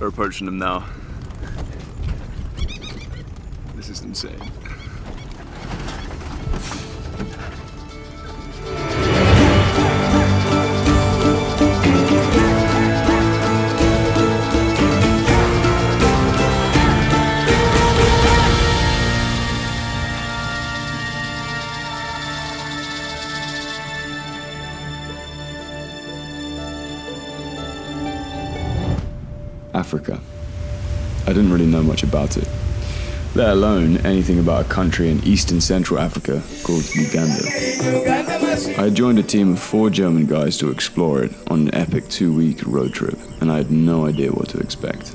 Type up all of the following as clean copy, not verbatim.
We're approaching them now. This is insane. Africa. I didn't really know much about it, let alone anything about a country in East and Central Africa called Uganda. I had joined a team of 4 German guys to explore it on an epic 2-week road trip, and I had no idea what to expect.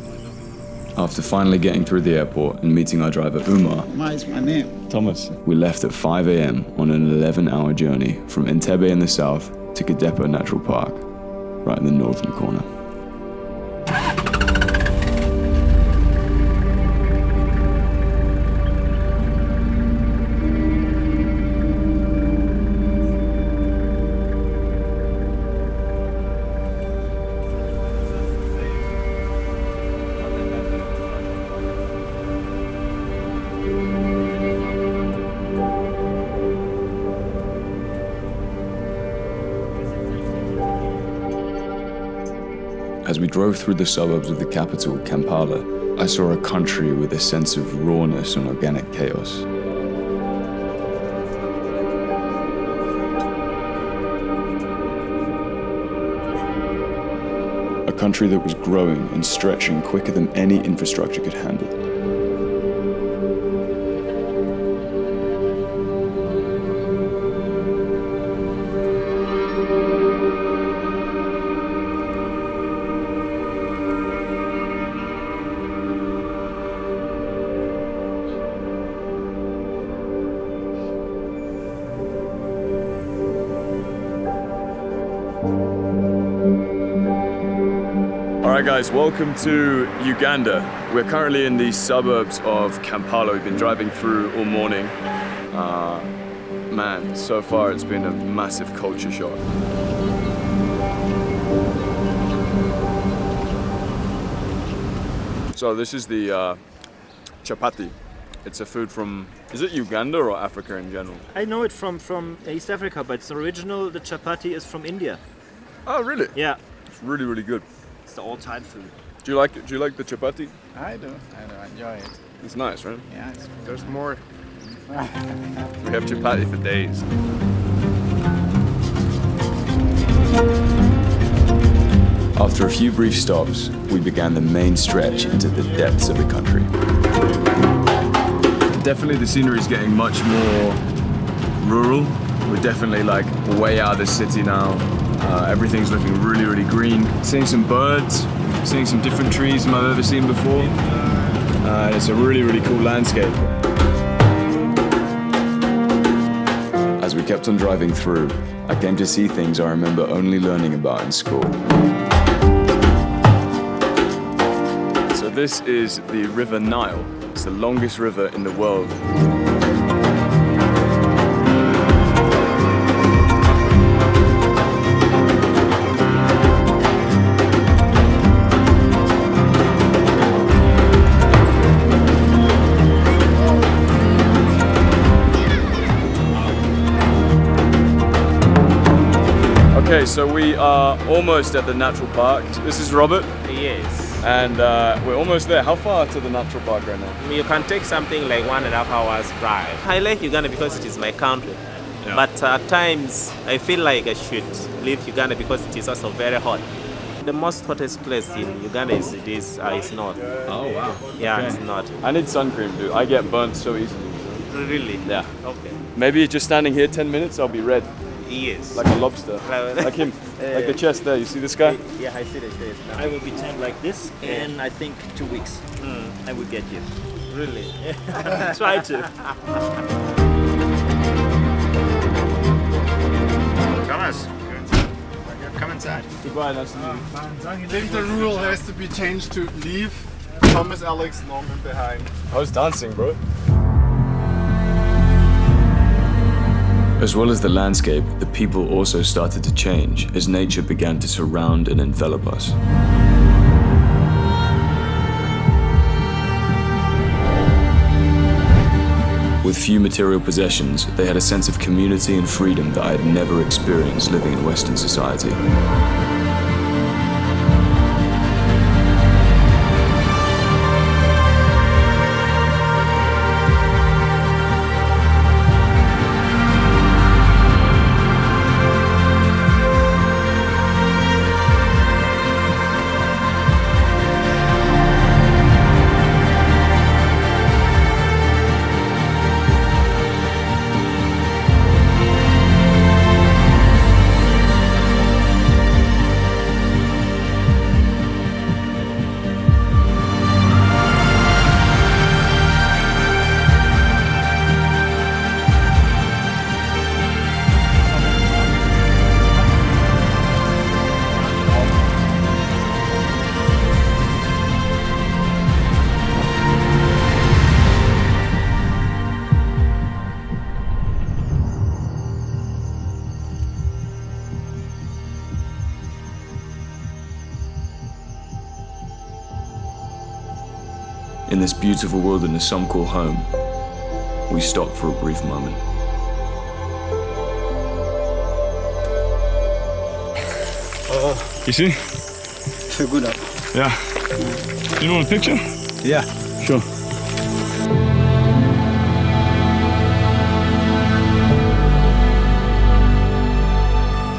After finally getting through the airport and meeting our driver Umar, Is my name. Thomas, we left at 5 a.m. on an 11-hour journey from Entebbe in the south to Kadepo Natural Park, right in the northern corner. As we drove through the suburbs of the capital, Kampala, I saw a country with a sense of rawness and organic chaos. A country that was growing and stretching quicker than any infrastructure could handle. Alright guys, welcome to Uganda. We're currently in the suburbs of Kampala. We've been driving through all morning. Man, so far it's been a massive culture shock. So this is the chapati. It's a food from, is it Uganda or Africa in general? I know it from East Africa, but it's original. The chapati is from India. Oh really? Yeah. It's really, really good. It's the all-time food. Do you like it? Do you like the chapati? I do enjoy it. It's nice, right? Yeah, there's more. We have chapati for days. After a few brief stops, we began the main stretch into the depths of the country. Definitely the scenery is getting much more rural. We're definitely like way out of the city now. Everything's looking really, really green. Seeing some birds, seeing some different trees than I've ever seen before. It's a really, really cool landscape. As we kept on driving through, I came to see things I remember only learning about in school. So this is the River Nile. It's the longest river in the world. Okay, so we are almost at the natural park. This is Robert. Yes. And we're almost there. How far to the natural park right now? You can take something like 1.5 hours drive. I like Uganda because it is my country. Yeah. But at times, I feel like I should leave Uganda because it is also very hot. The most hottest place in Uganda is north. Oh wow. Yeah, Okay. it's not. I need sun cream, dude. I get burnt so easily. Really? Yeah. Okay. Maybe just standing here 10 minutes, I'll be red. Yes. Like a lobster. Like him. Like the chest there. You see this guy? Yeah, I see the chest now. I will be tanned like this in, I think, 2 weeks. I will get you. Really? Try to. Thomas, come inside. Goodbye, nice to meet you. I think the rule has to be changed to leave Thomas, Alex, Norman behind. How's dancing, bro? As well as the landscape, the people also started to change as nature began to surround and envelop us. few material possessions, they had a sense of community and freedom that I had never experienced living in Western society. In this beautiful wilderness some call home, we stop for a brief moment. You see? So good. Yeah. You want a picture? Yeah. Sure.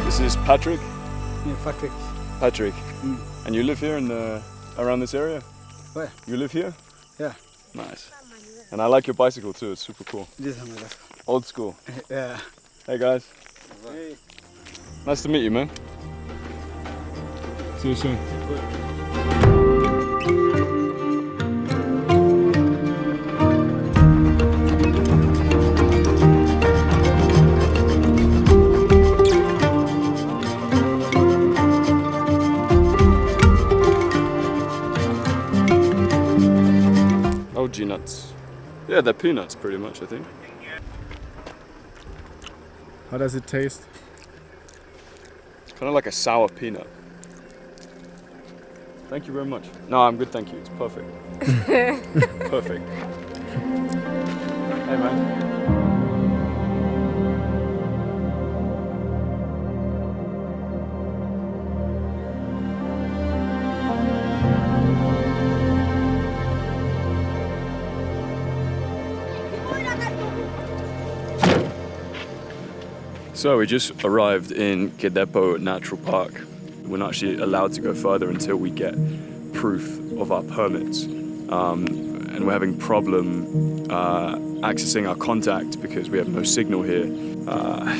This is Patrick. Yeah, Patrick. Patrick. And you live here in around this area? Where? You live here? Yeah. Nice. And I like your bicycle too, it's super cool. This one, my Old school. Yeah. Hey guys. Hey. Nice to meet you, man. See you soon. OG nuts. Yeah, they're peanuts pretty much, I think. How does it taste? Kind of like a sour peanut. Thank you very much. No, I'm good, thank you. It's perfect. Perfect. Hey, man. So we just arrived in Gedepo Natural Park. We're not actually allowed to go further until we get proof of our permits. And we're having problem accessing our contact because we have no signal here.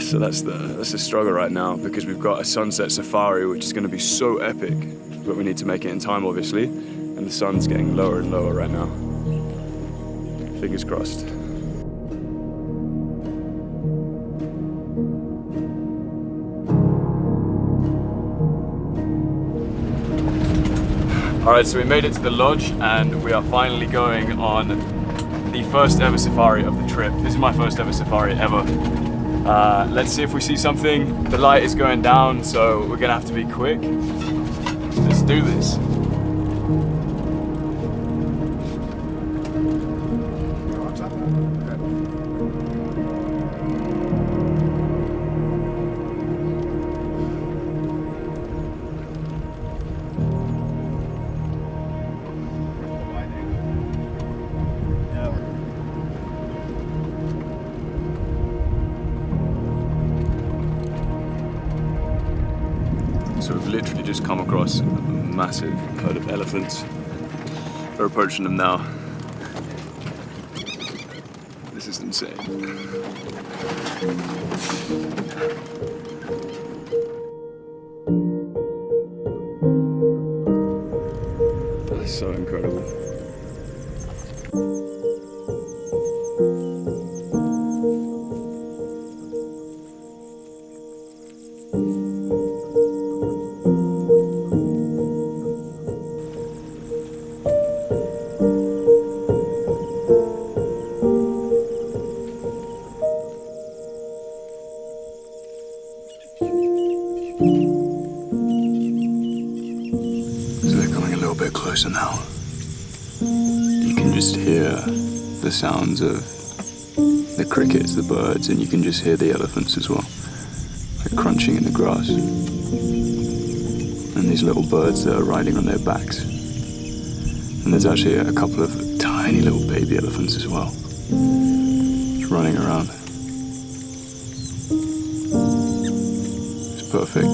So that's the struggle right now, because we've got a sunset safari which is going to be so epic, but we need to make it in time obviously, and the sun's getting lower and lower right now. Fingers crossed. Alright, so we made it to the lodge and we are finally going on the first ever safari of the trip. This is my first ever safari ever. Let's see if we see something. The light is going down, so we're gonna have to be quick. Let's do this. So we've literally just come across a massive herd of elephants. We're approaching them now. This is insane. That's so incredible. Closer now. You can just hear the sounds of the crickets, the birds, and you can just hear the elephants as well, like crunching in the grass. And these little birds that are riding on their backs. And there's actually a couple of tiny little baby elephants as well, just running around. It's perfect.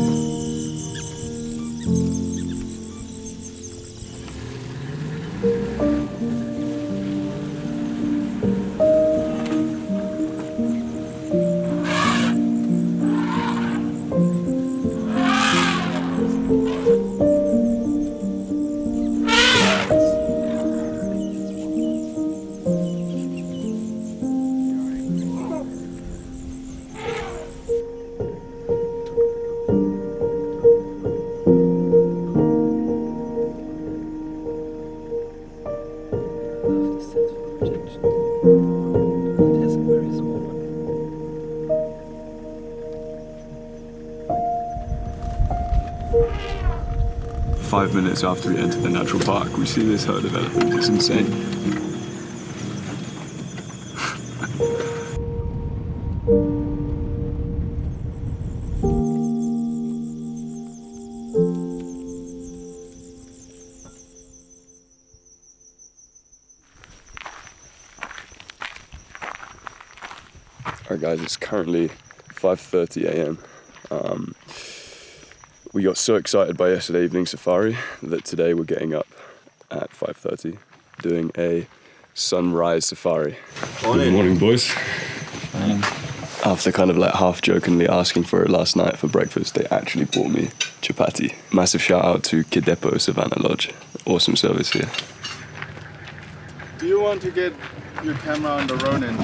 5 minutes after we enter the natural park, we see this herd of elephants. It's insane. Alright guys, it's currently 5:30 a.m. We got so excited by yesterday evening safari that today we're getting up at 5:30 doing a sunrise safari. Good morning, boys. After kind of like half jokingly asking for it last night for breakfast, they actually bought me chapati. Massive shout out to Kidepo Savannah Lodge. Awesome service here. Do you want to get your camera on the Ronin?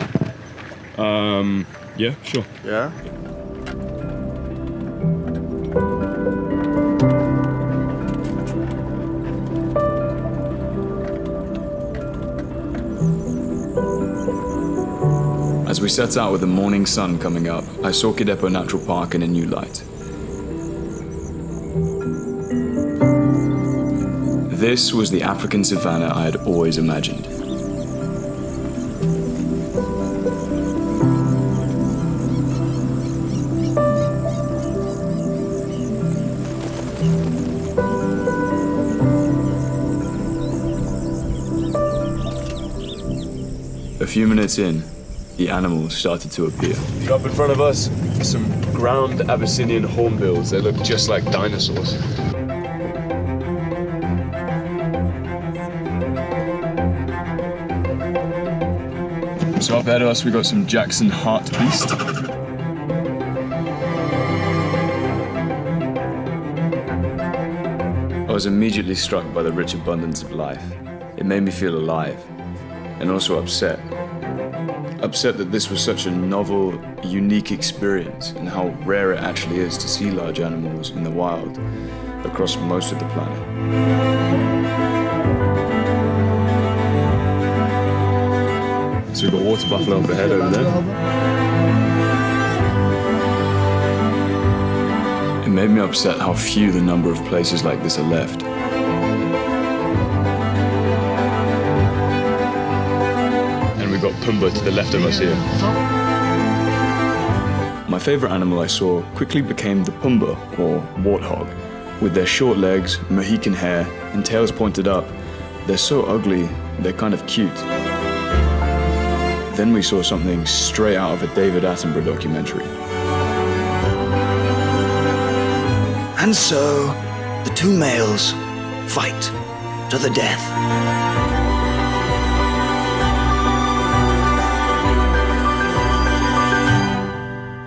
Yeah, sure. Yeah? As we set out with the morning sun coming up, I saw Kidepo Natural Park in a new light. This was the African savanna I had always imagined. A few minutes in, the animals started to appear. Up in front of us, some ground Abyssinian hornbills. They look just like dinosaurs. So up ahead of us, we got some Jackson hartebeest. I was immediately struck by the rich abundance of life. It made me feel alive, and also upset. Upset that this was such a novel, unique experience, and how rare it actually is to see large animals in the wild across most of the planet. So we've got water buffalo up ahead over there. It made me upset how few the number of places like this are left. We've got Pumbaa to the left of us here. My favorite animal I saw quickly became the Pumbaa, or warthog. With their short legs, Mohican hair, and tails pointed up, they're so ugly, they're kind of cute. Then we saw something straight out of a David Attenborough documentary. And so, the two males fight to the death.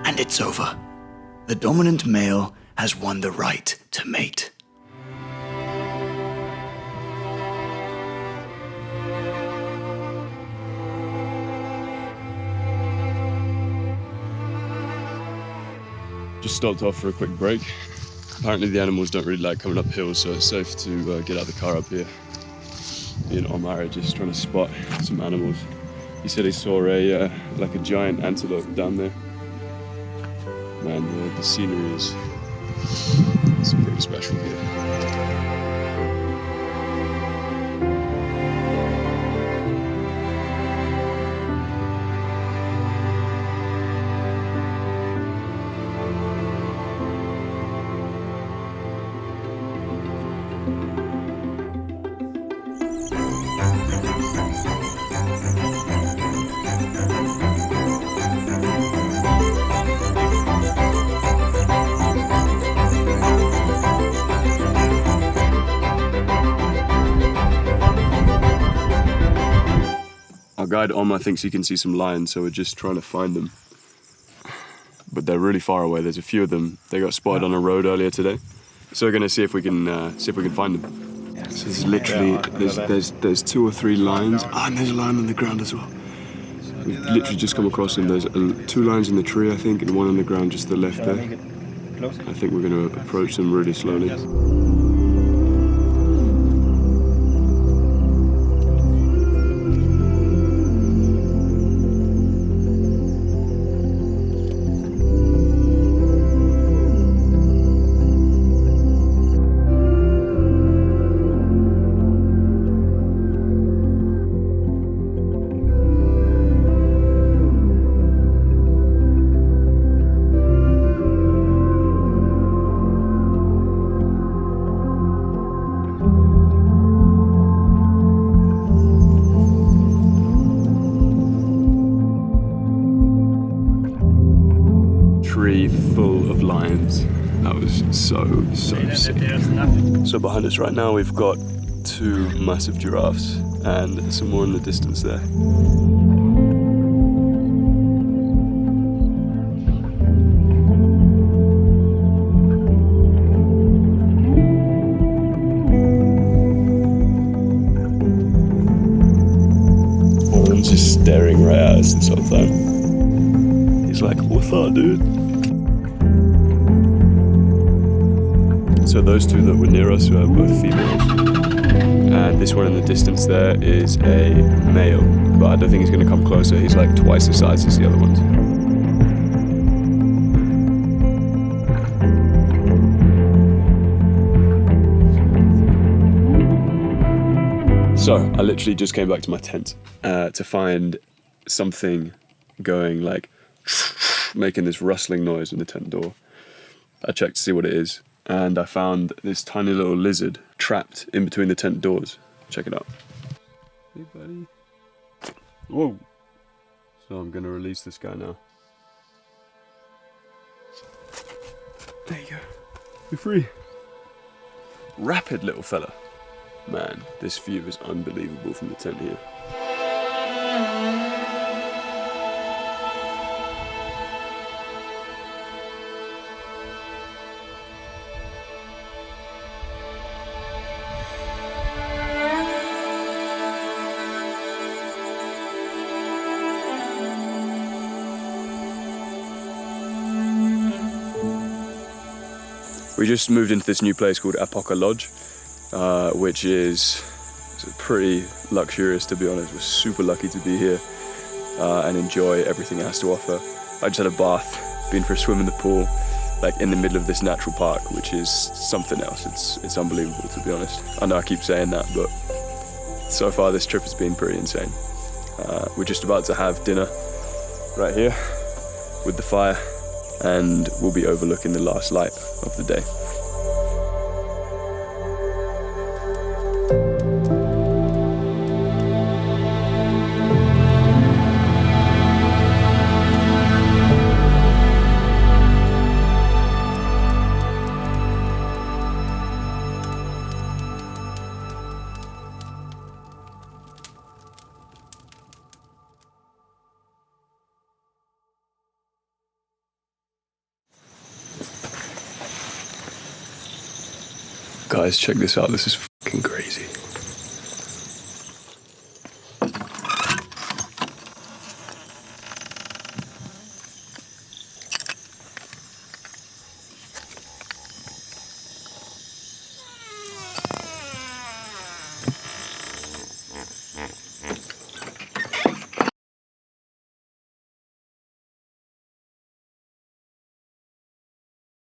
And it's over. The dominant male has won the right to mate. Just stopped off for a quick break. Apparently the animals don't really like coming up hills, so it's safe to get out of the car up here. Me and Omar just trying to spot some animals. He said he saw like a giant antelope down there. Man, the scenery is pretty special here. Our guide Omar thinks he can see some lions, so we're just trying to find them. But they're really far away. There's a few of them. They got spotted on a road earlier today, so we're gonna see if we can find them. So there's literally there's 2 or 3 lions. And there's a lion on the ground as well. We've literally just come across them. There's 2 lions in the tree, I think, and 1 on the ground just to the left there. I think we're gonna approach them really slowly. Tree full of lions. That was so sick. So behind us right now we've got 2 massive giraffes and some more in the distance there. Owen's just staring right at us this whole time. He's like, what's up, dude? So those 2 that were near us were both females. And this one in the distance there is a male, but I don't think he's going to come closer. He's like twice the size as the other ones. So I literally just came back to my tent to find something going like making this rustling noise in the tent door. I checked to see what it is, and I found this tiny little lizard trapped in between the tent doors. Check it out. Hey buddy. Whoa. So I'm gonna release this guy now. There you go. You're free. Rapid little fella. Man, this view is unbelievable from the tent here. We just moved into this new place called Apoka Lodge, which is pretty luxurious, to be honest. We're super lucky to be here and enjoy everything it has to offer. I just had a bath, been for a swim in the pool, like in the middle of this natural park, which is something else. It's unbelievable, to be honest. I know I keep saying that, but so far this trip has been pretty insane. We're just about to have dinner right here with the fire, and we'll be overlooking the last light of the day. Guys, check this out. This is fucking crazy.